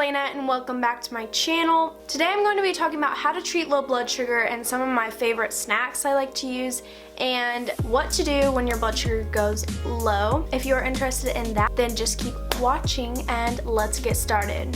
Laina and welcome back to my channel. Today I'm going to be talking about how to treat low blood sugar and some of my favorite snacks I like to use and what to do when your blood sugar goes low. If you're interested in that, then just keep watching and let's get started.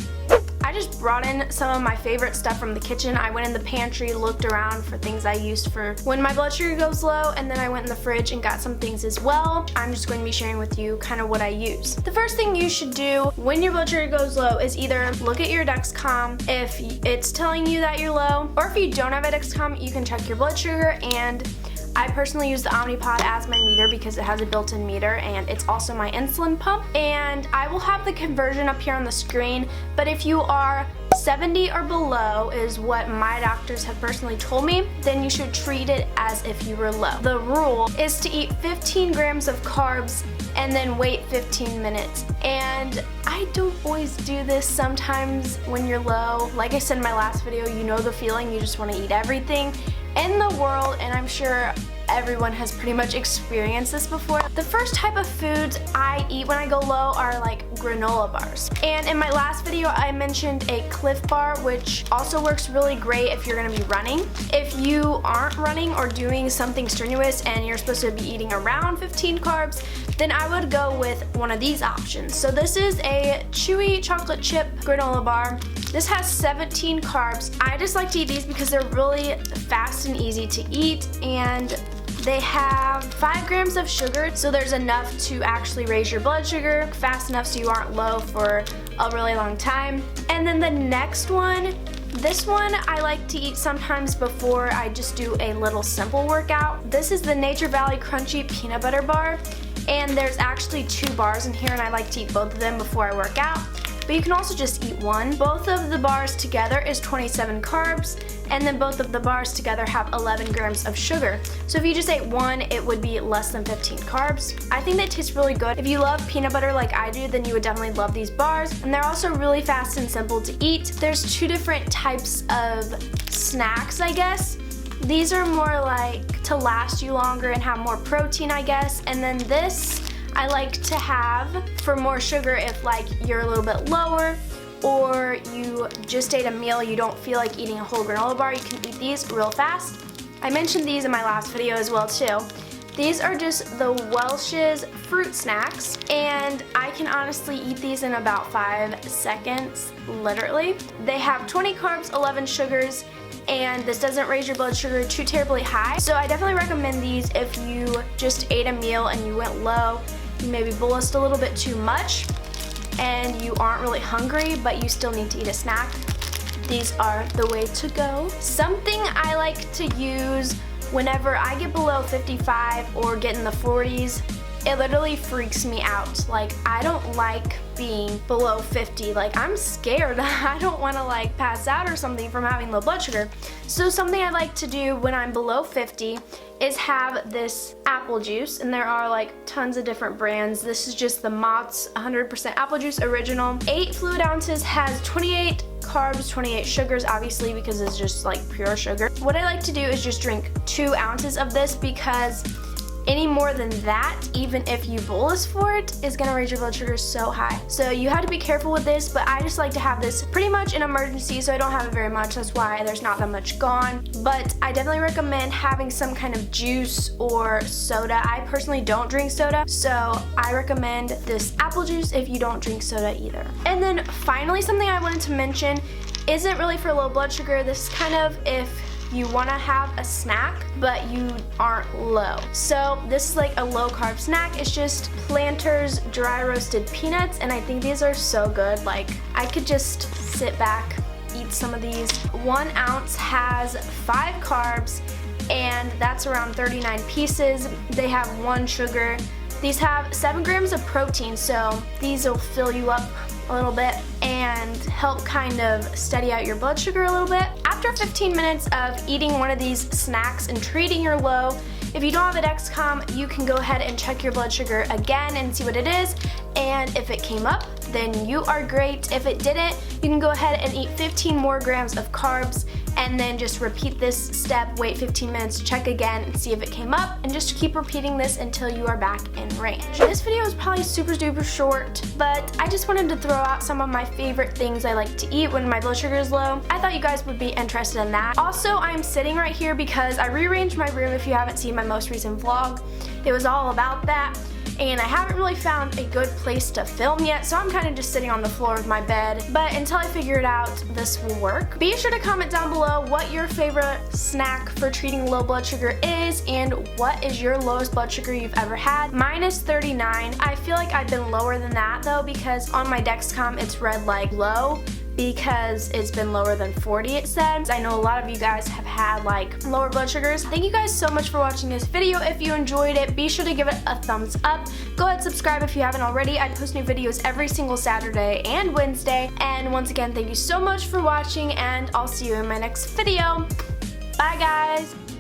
I just brought in some of my favorite stuff from the kitchen. I went in the pantry, looked around for things I used for when my blood sugar goes low, and then I went in the fridge and got some things as well. I'm just going to be sharing with you kind of what I use. The first thing you should do when your blood sugar goes low is either look at your Dexcom if it's telling you that you're low, or if you don't have a Dexcom, you can check your blood sugar. And I personally use the Omnipod as my meter because it has a built-in meter and it's also my insulin pump. And I will have the conversion up here on the screen, but if you are 70 or below is what my doctors have personally told me, then you should treat it as if you were low. The rule is to eat 15 grams of carbs and then wait 15 minutes. And I don't always do this. Sometimes when you're low, like I said in my last video, you know the feeling, you just want to eat everything in the world, and I'm sure everyone has pretty much experienced this before. The first type of foods I eat when I go low are like granola bars. And in my last video I mentioned a Cliff Bar, which also works really great if you're gonna be running. If you aren't running or doing something strenuous and you're supposed to be eating around 15 carbs, then I would go with one of these options. So this is a chewy chocolate chip granola bar. This has 17 carbs. I just like to eat these because they're really fast and easy to eat, and they have 5 grams of sugar, so there's enough to actually raise your blood sugar fast enough so you aren't low for a really long time. And then the next one, this one I like to eat sometimes before I just do a little simple workout. This is the Nature Valley Crunchy Peanut Butter Bar, and there's actually 2 bars in here, and I like to eat both of them before I work out. But you can also just eat one. Both of the bars together is 27 carbs, and then both of the bars together have 11 grams of sugar. So if you just ate one, it would be less than 15 carbs. I think they taste really good. If you love peanut butter like I do, then you would definitely love these bars. And they're also really fast and simple to eat. There's 2 different types of snacks, I guess. These are more like to last you longer and have more protein, I guess. And then this I like to have for more sugar if like you're a little bit lower or you just ate a meal, you don't feel like eating a whole granola bar, you can eat these real fast. I mentioned these in my last video as well too. These are just the Welsh's fruit snacks, and I can honestly eat these in about 5 seconds, literally. They have 20 carbs, 11 sugars, and this doesn't raise your blood sugar too terribly high. So I definitely recommend these if you just ate a meal and you went low, you maybe bolused a little bit too much, and you aren't really hungry, but you still need to eat a snack. These are the way to go. Something I like to use whenever I get below 55 or get in the 40s, it literally freaks me out. Like, I don't like being below 50. Like, I'm scared. I don't want to like pass out or something from having low blood sugar. So something I like to do when I'm below 50 is have this apple juice, and there are like tons of different brands. This is just the Mott's 100% apple juice original. 8 fluid ounces, has 28 carbs, 28 sugars, obviously, because it's just like pure sugar. What I like to do is just drink 2 ounces of this, because any more than that, even if you bolus for it, is gonna raise your blood sugar so high. So you have to be careful with this, but I just like to have this pretty much in emergency, so I don't have it very much. That's why there's not that much gone. But I definitely recommend having some kind of juice or soda. I personally don't drink soda, so I recommend this apple juice if you don't drink soda either. And then finally, something I wanted to mention isn't really for low blood sugar. This is kind of if you want to have a snack but you aren't low. So this is like a low carb snack. It's just Planters dry roasted peanuts, and I think these are so good. Like, I could just sit back, eat some of these. 1 ounce has 5 carbs, and that's around 39 pieces. They have 1 sugar. These have 7 grams of protein, so these will fill you up a little bit and help kind of steady out your blood sugar a little bit. After 15 minutes of eating one of these snacks and treating your low, if you don't have a Dexcom, you can go ahead and check your blood sugar again and see what it is. and if it came up, then you are great. If it didn't, you can go ahead and eat 15 more grams of carbs and then just repeat this step, wait 15 minutes, check again and see if it came up, and just keep repeating this until you are back in range. This video is probably super duper short, but I just wanted to throw out some of my favorite things I like to eat when my blood sugar is low. I thought you guys would be interested in that. Also, I'm sitting right here because I rearranged my room. If you haven't seen my most recent vlog, it was all about that. And I haven't really found a good place to film yet, so I'm kind of just sitting on the floor of my bed. But until I figure it out, this will work. Be sure to comment down below what your favorite snack for treating low blood sugar is, and what is your lowest blood sugar you've ever had. Mine is 39. I feel like I've been lower than that though, because on my Dexcom it's read like low, because it's been lower than 40, it says. I know a lot of you guys have had like lower blood sugars. Thank you guys so much for watching this video. If you enjoyed it, be sure to give it a thumbs up. Go ahead, subscribe if you haven't already. I post new videos every single Saturday and Wednesday. And once again, thank you so much for watching, and I'll see you in my next video. Bye guys!